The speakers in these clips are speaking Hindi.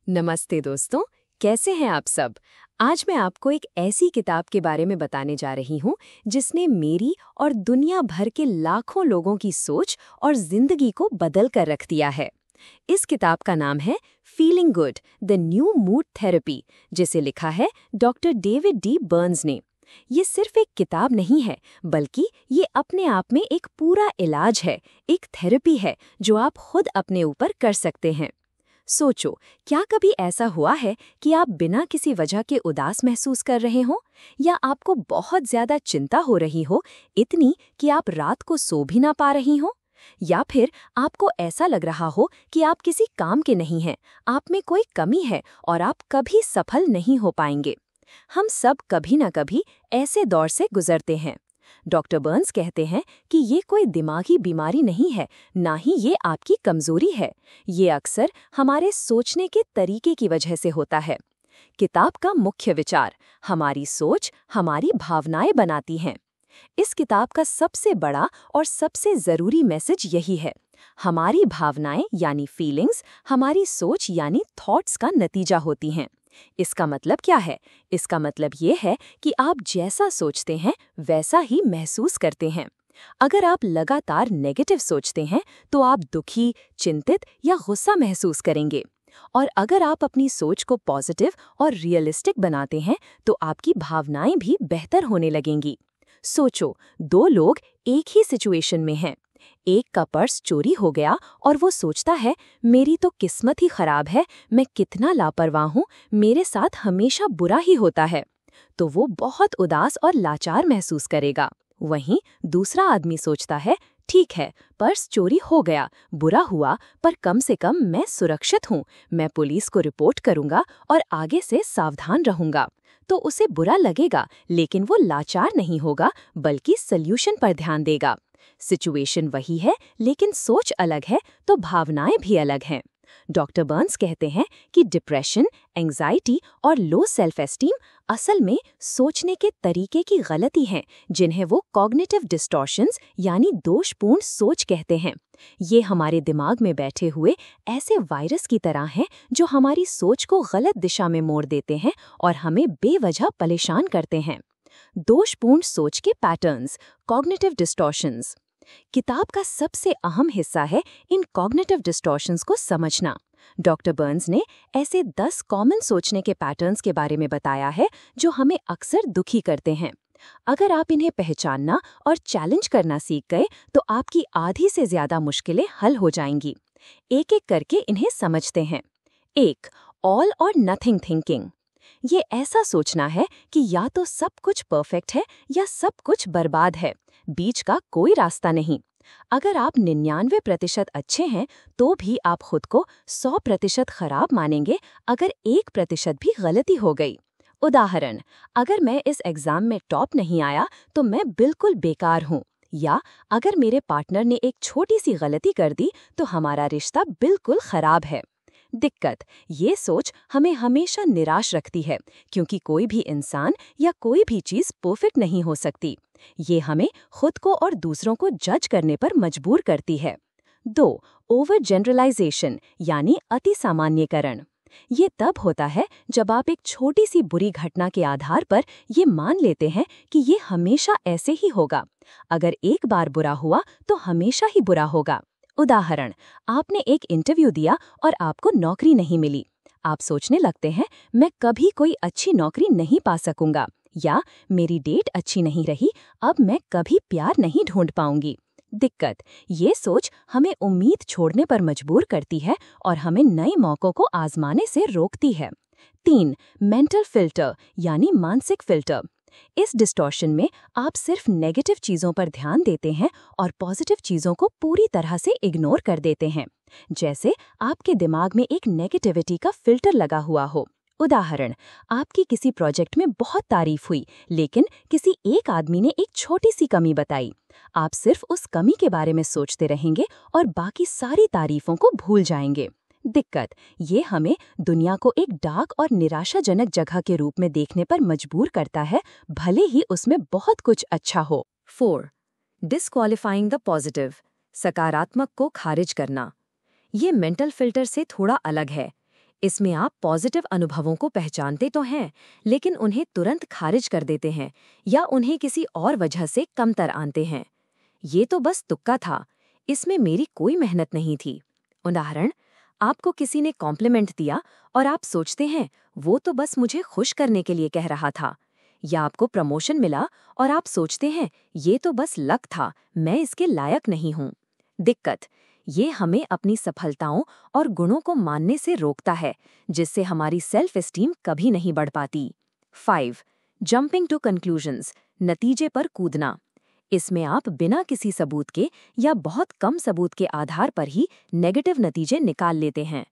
नमस्ते दोस्तों, कैसे हैं आप सब। आज मैं आपको एक ऐसी किताब के बारे में बताने जा रही हूँ जिसने मेरी और दुनिया भर के लाखों लोगों की सोच और जिंदगी को बदल कर रख दिया है। इस किताब का नाम है feeling good the new mood therapy, जिसे लिखा है डॉक्टर डेविड डी बर्न्स ने। ये सिर्फ एक किताब नहीं है, बल्कि ये अपने आप में एक पूरा इलाज है, एक थेरेपी है जो आप खुद अपने ऊपर कर सकते हैं। सोचो, क्या कभी ऐसा हुआ है कि आप बिना किसी वजह के उदास महसूस कर रहे हो, या आपको बहुत ज्यादा चिंता हो रही हो, इतनी कि आप रात को सो भी ना पा रही हो, या फिर आपको ऐसा लग रहा हो कि आप किसी काम के नहीं हैं, आप में कोई कमी है और आप कभी सफल नहीं हो पाएंगे। हम सब कभी ना कभी ऐसे दौर से गुजरते हैं। डॉक्टर बर्न्स कहते हैं कि ये कोई दिमागी बीमारी नहीं है, ना ही ये आपकी कमजोरी है। ये अक्सर हमारे सोचने के तरीके की वजह से होता है। किताब का मुख्य विचार, हमारी सोच हमारी भावनाएं बनाती हैं। इस किताब का सबसे बड़ा और सबसे जरूरी मैसेज यही है, हमारी भावनाएं यानी फीलिंग्स हमारी सोच यानी थॉट्स का नतीजा होती हैं। इसका मतलब क्या है? इसका मतलब ये है कि आप जैसा सोचते हैं वैसा ही महसूस करते हैं। अगर आप लगातार नेगेटिव सोचते हैं तो आप दुखी, चिंतित या गुस्सा महसूस करेंगे। और अगर आप अपनी सोच को पॉजिटिव और रियलिस्टिक बनाते हैं तो आपकी भावनाएं भी बेहतर होने लगेंगी। सोचो, दो लोग एक ही सिचुएशन में हैं। एक का पर्स चोरी हो गया और वो सोचता है, मेरी तो किस्मत ही खराब है, मैं कितना लापरवाह हूँ, मेरे साथ हमेशा बुरा ही होता है। तो वो बहुत उदास और लाचार महसूस करेगा। वहीं दूसरा आदमी सोचता है, ठीक है, पर्स चोरी हो गया, बुरा हुआ, पर कम से कम मैं सुरक्षित हूँ, मैं पुलिस को रिपोर्ट करूंगा और आगे से सावधान रहूंगा। तो उसे बुरा लगेगा, लेकिन वो लाचार नहीं होगा, बल्कि सल्यूशन पर ध्यान देगा। सिचुएशन वही है, लेकिन सोच अलग है तो भावनाएं भी अलग हैं। डॉक्टर बर्न्स कहते हैं कि डिप्रेशन, एंजाइटी और लो सेल्फ एस्टीम असल में सोचने के तरीके की गलती हैं, जिन्हें वो कॉग्निटिव डिस्टॉर्शंस यानी दोषपूर्ण सोच कहते हैं। ये हमारे दिमाग में बैठे हुए ऐसे वायरस की तरह हैं जो हमारी सोच को गलत दिशा में मोड़ देते हैं और हमें बेवजह परेशान करते हैं। दोषपूर्ण सोच के पैटर्न्स, कॉग्निटिव डिस्टॉर्शंस। किताब का सबसे अहम हिस्सा है इन कॉग्निटिव डिस्टॉर्शंस को समझना। डॉक्टर बर्न्स ने ऐसे 10 कॉमन सोचने के पैटर्न्स के बारे में बताया है जो हमें अक्सर दुखी करते हैं। अगर आप इन्हें पहचानना और चैलेंज करना सीख गए तो आपकी आधी से ज्यादा मुश्किलें हल हो जाएंगी। एक एक करके इन्हें समझते हैं। 1. ऑल और नथिंग थिंकिंग। ये ऐसा सोचना है कि या तो सब कुछ परफेक्ट है या सब कुछ बर्बाद है, बीच का कोई रास्ता नहीं। अगर आप 99% अच्छे हैं तो भी आप खुद को 100% खराब मानेंगे अगर 1% भी गलती हो गई। उदाहरण, अगर मैं इस एग्जाम में टॉप नहीं आया तो मैं बिल्कुल बेकार हूँ, या अगर मेरे पार्टनर ने एक छोटी सी गलती कर दी तो हमारा रिश्ता बिल्कुल खराब है। दिक्कत, ये सोच हमें हमेशा निराश रखती है, क्योंकि कोई भी इंसान या कोई भी चीज परफेक्ट नहीं हो सकती। ये हमें खुद को और दूसरों को जज करने पर मजबूर करती है। 2. ओवर जनरलाइजेशन यानी अति सामान्यकरण। ये तब होता है जब आप एक छोटी सी बुरी घटना के आधार पर ये मान लेते हैं कि ये हमेशा ऐसे ही होगा। अगर एक बार बुरा हुआ तो हमेशा ही बुरा होगा। उदाहरण, आपने एक इंटरव्यू दिया और आपको नौकरी नहीं मिली। आप सोचने लगते हैं, मैं कभी कोई अच्छी नौकरी नहीं पा सकूंगा, या मेरी डेट अच्छी नहीं रही, अब मैं कभी प्यार नहीं ढूंढ पाऊंगी। दिक्कत, ये सोच हमें उम्मीद छोड़ने पर मजबूर करती है और हमें नए मौकों को आजमाने से रोकती है। 3. मेंटल फिल्टर यानी मानसिक फिल्टर। इस डिस्टॉर्शन में आप सिर्फ नेगेटिव चीजों पर ध्यान देते हैं और पॉजिटिव चीजों को पूरी तरह से इग्नोर कर देते हैं, जैसे आपके दिमाग में एक नेगेटिविटी का फिल्टर लगा हुआ हो। उदाहरण, आपकी किसी प्रोजेक्ट में बहुत तारीफ हुई, लेकिन किसी एक आदमी ने एक छोटी सी कमी बताई। आप सिर्फ उस कमी के बारे में सोचते रहेंगे और बाकी सारी तारीफों को भूल जाएंगे। दिक्कत, ये हमें दुनिया को एक डार्क और निराशाजनक जगह के रूप में देखने पर मजबूर करता है, भले ही उसमें बहुत कुछ अच्छा हो। 4. डिस्क्वालिफाइंग द पॉजिटिव, सकारात्मक को खारिज करना। ये मेंटल फिल्टर से थोड़ा अलग है। इसमें आप पॉजिटिव अनुभवों को पहचानते तो हैं, लेकिन उन्हें तुरंत खारिज कर देते हैं या उन्हें किसी और वजह से कमतर आनते हैं। ये तो बस तुक्का था, इसमें मेरी कोई मेहनत नहीं थी। उदाहरण, आपको किसी ने कॉम्प्लीमेंट दिया और आप सोचते हैं वो तो बस मुझे खुश करने के लिए कह रहा था। या आपको प्रमोशन मिला और आप सोचते हैं ये तो बस लक था, मैं इसके लायक नहीं हूँ। दिक्कत ये हमें अपनी सफलताओं और गुणों को मानने से रोकता है, जिससे हमारी सेल्फ एस्टीम कभी नहीं बढ़ पाती। 5. जंपिंग टू कंक्लूजन्स, नतीजे पर कूदना। इसमें आप बिना किसी सबूत के या बहुत कम सबूत के आधार पर ही नेगेटिव नतीजे निकाल लेते हैं।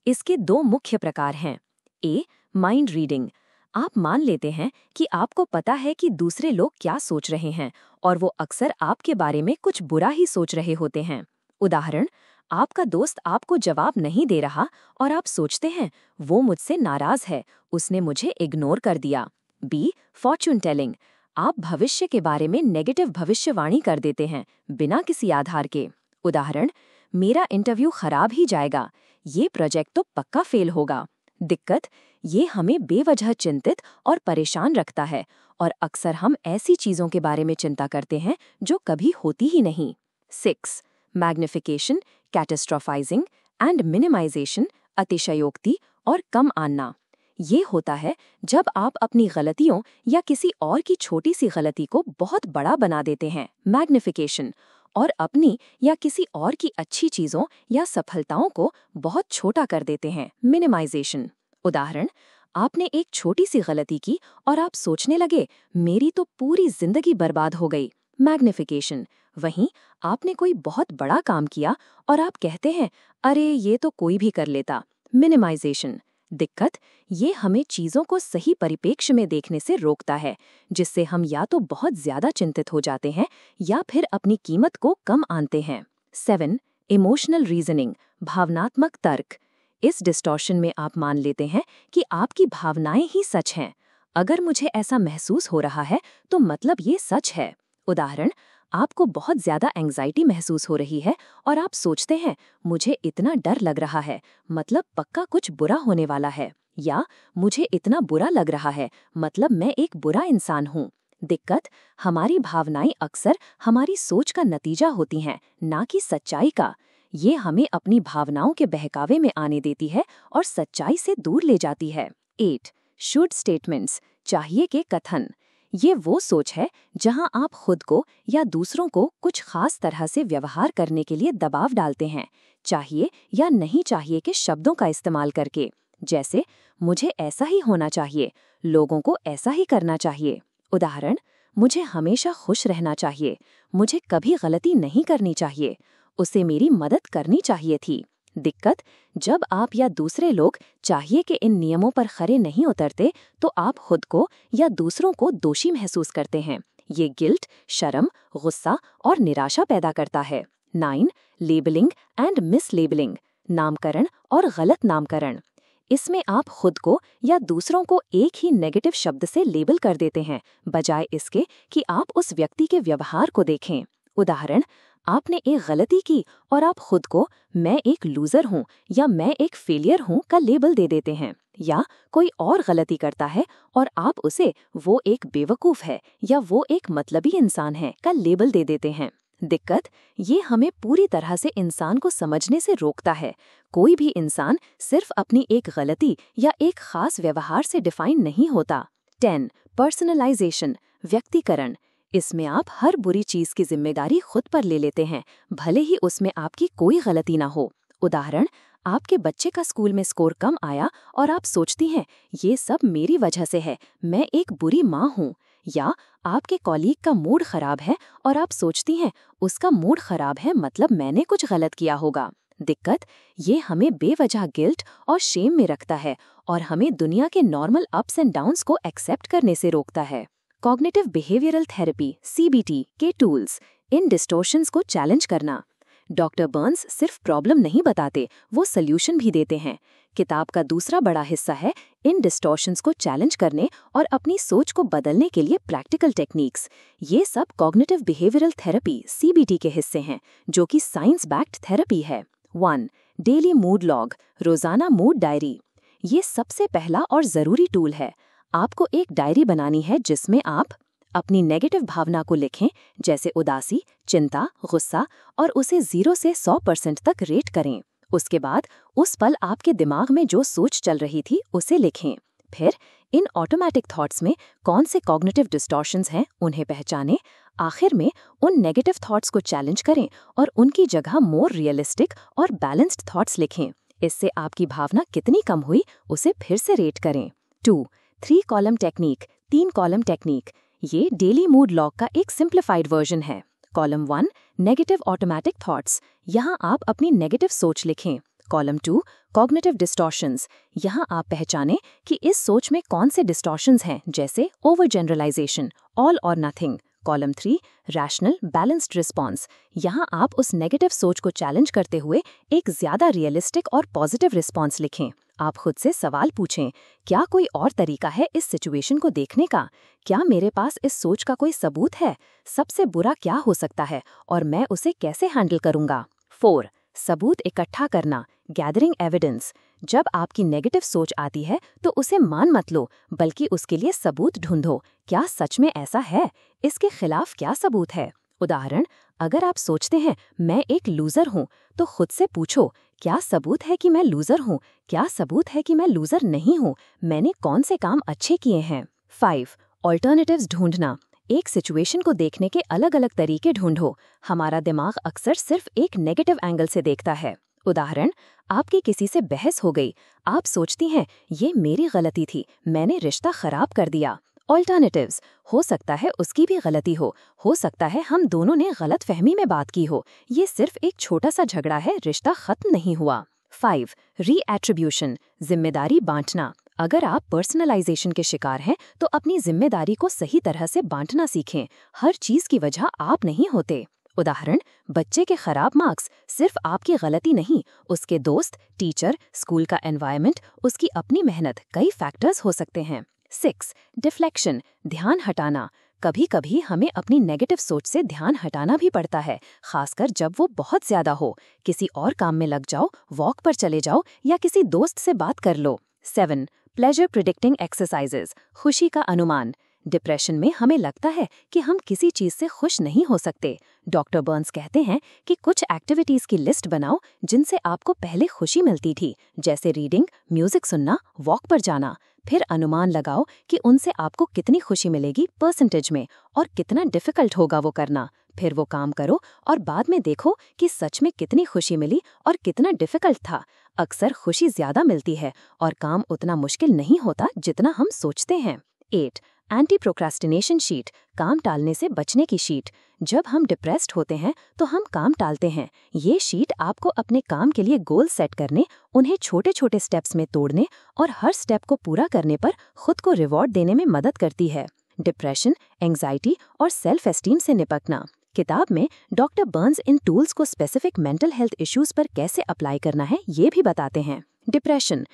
इसके 2 मुख्य प्रकार हैं। ए. Mind reading. आप मान लेते हैं कि आपको पता है कि दूसरे लोग क्या सोच रहे हैं और वो अक्सर आपके बारे में कुछ बुरा ही सोच रहे होते हैं। उदाहरण, आपका दोस्त आपको जवाब नहीं दे रहा और आप सोचते हैं वो मुझसे नाराज है, उसने मुझे इग्नोर कर दिया। बी. Fortune telling. आप भविष्य के बारे में नेगेटिव भविष्यवाणी कर देते हैं बिना किसी आधार के। उदाहरण, मेरा इंटरव्यू खराब ही जाएगा, ये प्रोजेक्ट तो पक्का फेल होगा। दिक्कत ये हमें बेवजह चिंतित और परेशान रखता है और अक्सर हम ऐसी चीजों के बारे में चिंता करते हैं जो कभी होती ही नहीं। 6. मैग्निफिकेशन, कैटास्ट्रोफाइजिंग एंड मिनिमाइजेशन, अतिशयोक्ति और कम आनना। ये होता है जब आप अपनी गलतियों या किसी और की छोटी सी गलती को बहुत बड़ा बना देते हैं, मैग्निफिकेशन, और अपनी या किसी और की अच्छी चीजों या सफलताओं को बहुत छोटा कर देते हैं, मिनिमाइजेशन। उदाहरण, आपने एक छोटी सी गलती की और आप सोचने लगे मेरी तो पूरी जिंदगी बर्बाद हो गई, मैग्निफिकेशन। वहीं आपने कोई बहुत बड़ा काम किया और आप कहते हैं अरे ये तो कोई भी कर लेता, मिनिमाइजेशन। दिक्कत ये हमें चीजों को सही परिप्रेक्ष्य में देखने से रोकता है, जिससे हम या तो बहुत ज्यादा चिंतित हो जाते हैं या फिर अपनी कीमत को कम आनते हैं। 7. इमोशनल रीजनिंग, भावनात्मक तर्क। इस डिस्टॉर्शन में आप मान लेते हैं कि आपकी भावनाएं ही सच हैं। अगर मुझे ऐसा महसूस हो रहा है तो मतलब ये सच है। उदाहरण, आपको बहुत ज्यादा एंग्जाइटी महसूस हो रही है और आप सोचते हैं मुझे इतना डर लग रहा है, मतलब पक्का कुछ बुरा होने वाला है। या मुझे इतना बुरा लग रहा है, मतलब मैं एक बुरा इंसान हूँ। दिक्कत हमारी भावनाएं अक्सर हमारी सोच का नतीजा होती हैं, ना कि सच्चाई का। ये हमें अपनी भावनाओं के बहकावे में आने देती है और सच्चाई से दूर ले जाती है। 8. शुड स्टेटमेंट्स, चाहिए के कथन। ये वो सोच है जहां आप खुद को या दूसरों को कुछ खास तरह से व्यवहार करने के लिए दबाव डालते हैं, चाहिए या नहीं चाहिए के शब्दों का इस्तेमाल करके। जैसे, मुझे ऐसा ही होना चाहिए, लोगों को ऐसा ही करना चाहिए। उदाहरण, मुझे हमेशा खुश रहना चाहिए, मुझे कभी गलती नहीं करनी चाहिए, उसे मेरी मदद करनी चाहिए थी। दिक्कत जब आप या दूसरे लोग चाहिए कि इन नियमों पर खरे नहीं उतरते तो आप खुद को या दूसरों को दोषी महसूस करते हैं। ये गिल्ट, शर्म, गुस्सा और निराशा पैदा करता है। 9. लेबलिंग एंड मिसलेबलिंग, नामकरण और गलत नामकरण। इसमें आप खुद को या दूसरों को एक ही नेगेटिव शब्द से लेबल कर देते हैं, बजाय इसके कि आप उस व्यक्ति के व्यवहार को देखें। उदाहरण, आपने एक गलती की और आप खुद को मैं एक लूजर हूँ या मैं एक फेलियर हूँ का लेबल दे देते हैं। या कोई और गलती करता है और आप उसे वो एक बेवकूफ़ है या वो एक मतलबी इंसान है का लेबल दे देते हैं। दिक्कत ये हमें पूरी तरह से इंसान को समझने से रोकता है। कोई भी इंसान सिर्फ अपनी एक गलती या एक खास व्यवहार से डिफाइन नहीं होता। 10. पर्सनलाइजेशन, व्यक्तिकरण। इसमें आप हर बुरी चीज की जिम्मेदारी खुद पर ले लेते हैं, भले ही उसमें आपकी कोई गलती ना हो। उदाहरण, आपके बच्चे का स्कूल में स्कोर कम आया और आप सोचती हैं ये सब मेरी वजह से है, मैं एक बुरी माँ हूँ। या आपके कॉलीग का मूड खराब है और आप सोचती हैं उसका मूड खराब है, मतलब मैंने कुछ गलत किया होगा। दिक्कत ये हमें बेवजह गिल्ट और शेम में रखता है और हमें दुनिया के नॉर्मल अप्स एंड डाउन्स को एक्सेप्ट करने से रोकता है। कॉग्निटिव बिहेवियरल थेरेपी (CBT) के टूल्स, इन डिस्टॉर्शंस को चैलेंज करना। डॉक्टर बर्न्स सिर्फ प्रॉब्लम नहीं बताते, वो सल्यूशन भी देते हैं। किताब का दूसरा बड़ा हिस्सा है इन डिस्टॉर्शंस को चैलेंज करने और अपनी सोच को बदलने के लिए प्रैक्टिकल टेक्निक्स। ये सब कॉग्निटिव बिहेवियरल थेरेपी (CBT) के हिस्से हैं, जो कि साइंस बैक्ड थेरेपी है। 1. डेली मूड लॉग, रोजाना मूड डायरी। ये सबसे पहला और ज़रूरी टूल है। आपको एक डायरी बनानी है जिसमें आप अपनी नेगेटिव भावना को लिखें, जैसे उदासी, चिंता, गुस्सा, और उसे 0 से 100% तक रेट करें। उसके बाद उस पल आपके दिमाग में जो सोच चल रही थी उसे लिखें। फिर इन ऑटोमेटिक थॉट्स में कौन से कॉग्निटिव डिस्टॉर्शंस हैं उन्हें पहचानें। आखिर में उन नेगेटिव थॉट्स को चैलेंज करें और उनकी जगह मोर रियलिस्टिक और बैलेंस्ड थॉट्स लिखें। इससे आपकी भावना कितनी कम हुई उसे फिर से रेट करें। 2. 3 कॉलम टेक्निक, 3 कॉलम टेक्निक। ये डेली मूड लॉग का एक सिंप्लीफाइड वर्जन है। कॉलम 1 नेगेटिव ऑटोमेटिक थॉट्स, यहाँ आप अपनी नेगेटिव सोच लिखें। कॉलम 2 कॉग्निटिव डिस्टॉर्शंस, यहाँ आप पहचानें कि इस सोच में कौन से डिस्टॉर्शंस हैं, जैसे ओवर जनरलाइजेशन, ऑल और nothing. Column 3 rational balanced response, यहाँ आप उस नेगेटिव सोच को चैलेंज करते हुए एक ज़्यादा रियलिस्टिक और पॉजिटिव रिस्पॉन्स लिखें। आप खुद से सवाल पूछें, क्या कोई और तरीका है इस सिचुएशन को देखने का? क्या मेरे पास इस सोच का कोई सबूत है? सबसे बुरा क्या हो सकता है और मैं उसे कैसे हैंडल करूँगा? 4 सबूत इकट्ठा करना, गैदरिंग एविडेंस। जब आपकी नेगेटिव सोच आती है तो उसे मान मत लो, बल्कि उसके लिए सबूत ढूंढो। क्या सच में ऐसा है? इसके खिलाफ क्या सबूत है? उदाहरण, अगर आप सोचते हैं मैं एक लूजर हूँ, तो खुद से पूछो, क्या सबूत है कि मैं लूजर हूँ? क्या सबूत है कि मैं लूजर नहीं हूँ? मैंने कौन से काम अच्छे किए हैं? 5 ऑल्टरनेटिव्स ढूंढना, एक सिचुएशन को देखने के अलग अलग तरीके ढूंढो। हमारा दिमाग अक्सर सिर्फ एक नेगेटिव एंगल से देखता है। उदाहरण, आपकी किसी से बहस हो गई, आप सोचती हैं ये मेरी गलती थी, मैंने रिश्ता खराब कर दिया। ऑल्टरनेटिव्स, हो सकता है उसकी भी गलती हो सकता है हम दोनों ने गलत फहमी में बात की हो, ये सिर्फ एक छोटा सा झगड़ा है, रिश्ता खत्म नहीं हुआ। 5 रीएट्रिब्यूशन, जिम्मेदारी बांटना। अगर आप पर्सनलाइजेशन के शिकार हैं तो अपनी जिम्मेदारी को सही तरह से बांटना सीखें। हर चीज की वजह आप नहीं होते। उदाहरण, बच्चे के खराब मार्क्स सिर्फ आपकी गलती नहीं, उसके दोस्त, टीचर, स्कूल का एनवायरनमेंट, उसकी अपनी मेहनत, कई फैक्टर्स हो सकते हैं। 6 डिफ्लेक्शन, ध्यान हटाना। कभी कभी हमें अपनी नेगेटिव सोच से ध्यान हटाना भी पड़ता है, खासकर जब वो बहुत ज्यादा हो। किसी और काम में लग जाओ, वॉक पर चले जाओ या किसी दोस्त से बात कर लो। 7 प्लेजर प्रिडिक्टिंग एक्सरसाइजेज, खुशी का अनुमान। डिप्रेशन में हमें लगता है कि हम किसी चीज से खुश नहीं हो सकते। डॉक्टर बर्न्स कहते हैं कि कुछ एक्टिविटीज की लिस्ट बनाओ जिनसे आपको पहले खुशी मिलती थी, जैसे रीडिंग, म्यूजिक सुनना, वॉक पर जाना। फिर अनुमान लगाओ कि उनसे आपको कितनी खुशी मिलेगी परसेंटेज में और कितना डिफिकल्ट होगा वो करना। फिर वो काम करो और बाद में देखो कि सच में कितनी खुशी मिली और कितना डिफिकल्ट था। अक्सर खुशी ज्यादा मिलती है और काम उतना मुश्किल नहीं होता जितना हम सोचते हैं। 8 एंटी प्रोक्रास्टिनेशन शीट, काम टालने से बचने की शीट। जब हम डिप्रेस्ड होते हैं तो हम काम टालते हैं। ये शीट आपको अपने काम के लिए गोल सेट करने, उन्हें छोटे छोटे स्टेप्स में तोड़ने और हर स्टेप को पूरा करने पर खुद को रिवॉर्ड देने में मदद करती है। डिप्रेशन, एंग्जाइटी और सेल्फ एस्टीम से निपटना। किताब में डॉक्टर बर्न्स इन टूल्स को स्पेसिफिक मेंटल हेल्थ इश्यूज पर कैसे अप्लाई करना है ये भी बताते हैं। डिप्रेशन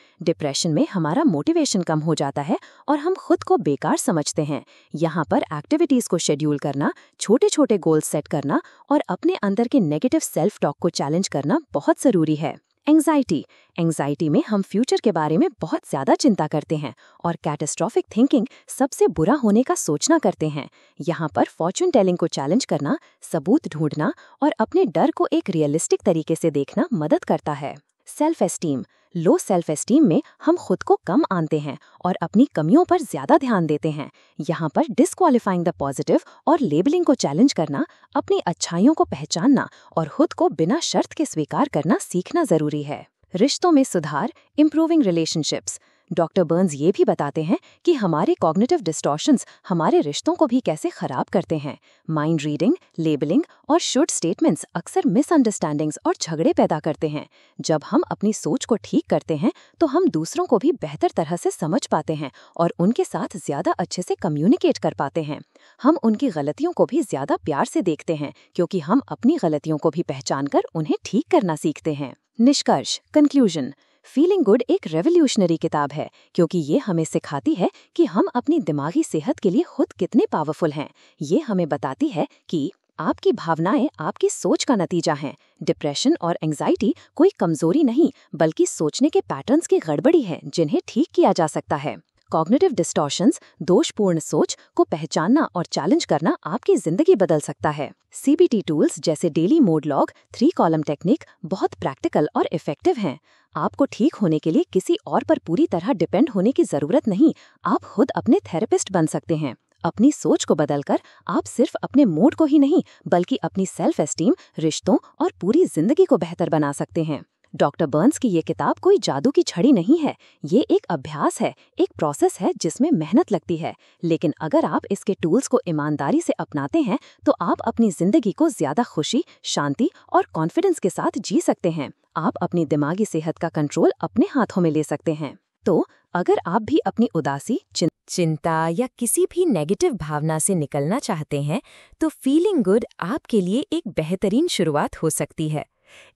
में हमारा मोटिवेशन कम हो जाता है और हम खुद को बेकार समझते हैं। यहाँ पर एक्टिविटीज को शेड्यूल करना, छोटे छोटे गोल्स सेट करना और अपने अंदर के नेगेटिव सेल्फ टॉक को चैलेंज करना बहुत जरूरी है। एंग्जाइटी में हम फ्यूचर के बारे में बहुत ज्यादा चिंता करते हैं और कैटास्ट्रोफिक थिंकिंग, सबसे बुरा होने का सोचना करते हैं। यहाँ पर फॉर्चून टेलिंग को चैलेंज करना, सबूत ढूंढना और अपने डर को एक रियलिस्टिक तरीके से देखना मदद करता है। Self esteem, low self esteem में हम खुद को कम आनते हैं और अपनी कमियों पर ज्यादा ध्यान देते हैं। यहाँ पर डिस्क्वालिफाइंग द पॉजिटिव और लेबलिंग को चैलेंज करना, अपनी अच्छाइयों को पहचानना और खुद को बिना शर्त के स्वीकार करना सीखना जरूरी है। रिश्तों में सुधार, इम्प्रूविंग रिलेशनशिप्स। डॉक्टर बर्न्स ये भी बताते हैं कि हमारे कॉग्निटिव डिस्टॉर्शंस हमारे रिश्तों को भी कैसे खराब करते हैं। माइंड रीडिंग, लेबलिंग और शुड स्टेटमेंट्स अक्सर मिसअंडरस्टैंडिंग्स और झगड़े पैदा करते हैं। जब हम अपनी सोच को ठीक करते हैं तो हम दूसरों को भी बेहतर तरह से समझ पाते हैं और उनके साथ ज्यादा अच्छे से कम्युनिकेट कर पाते हैं। हम उनकी गलतियों को भी ज्यादा प्यार से देखते हैं क्योंकि हम अपनी गलतियों को भी पहचान कर उन्हें ठीक करना सीखते हैं। निष्कर्ष, कंक्लूजन। फीलिंग गुड एक रेवोल्यूशनरी किताब है क्योंकि ये हमें सिखाती है कि हम अपनी दिमागी सेहत के लिए खुद कितने पावरफुल हैं। ये हमें बताती है कि आपकी भावनाएं आपकी सोच का नतीजा हैं। डिप्रेशन और एंजाइटी कोई कमजोरी नहीं, बल्कि सोचने के पैटर्न्स की गड़बड़ी है जिन्हें ठीक किया जा सकता है। कॉग्निटिव डिस्टॉर्शंस, दोषपूर्ण सोच को पहचानना और चैलेंज करना आपकी जिंदगी बदल सकता है। CBT टूल्स जैसे daily mode log, 3 column technique बहुत प्रैक्टिकल और इफेक्टिव हैं। आपको ठीक होने के लिए किसी और पर पूरी तरह डिपेंड होने की जरूरत नहीं। आप खुद अपने थेरेपिस्ट बन सकते हैं। अपनी सोच को बदलकर आप सिर्फ अपने मूड को ही नहीं, बल्कि अपनी सेल्फ एस्टीम, रिश्तों और पूरी जिंदगी को बेहतर बना सकते हैं। डॉक्टर बर्न्स की ये किताब कोई जादू की छड़ी नहीं है। ये एक अभ्यास है, एक प्रोसेस है जिसमें मेहनत लगती है। लेकिन अगर आप इसके टूल्स को ईमानदारी से अपनाते हैं तो आप अपनी जिंदगी को ज्यादा खुशी, शांति और कॉन्फिडेंस के साथ जी सकते हैं। आप अपनी दिमागी सेहत का कंट्रोल अपने हाथों में ले सकते हैं। तो अगर आप भी अपनी उदासी, चिंता या किसी भी नेगेटिव भावना से निकलना चाहते हैं तो फीलिंग गुड आपके लिए एक बेहतरीन शुरुआत हो सकती है।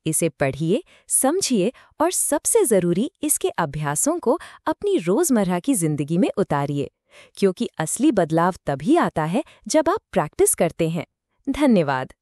इसे पढ़िए, समझिए और सबसे जरूरी इसके अभ्यासों को अपनी रोजमर्रा की जिंदगी में उतारिए, क्योंकि असली बदलाव तभी आता है जब आप प्रैक्टिस करते हैं। धन्यवाद।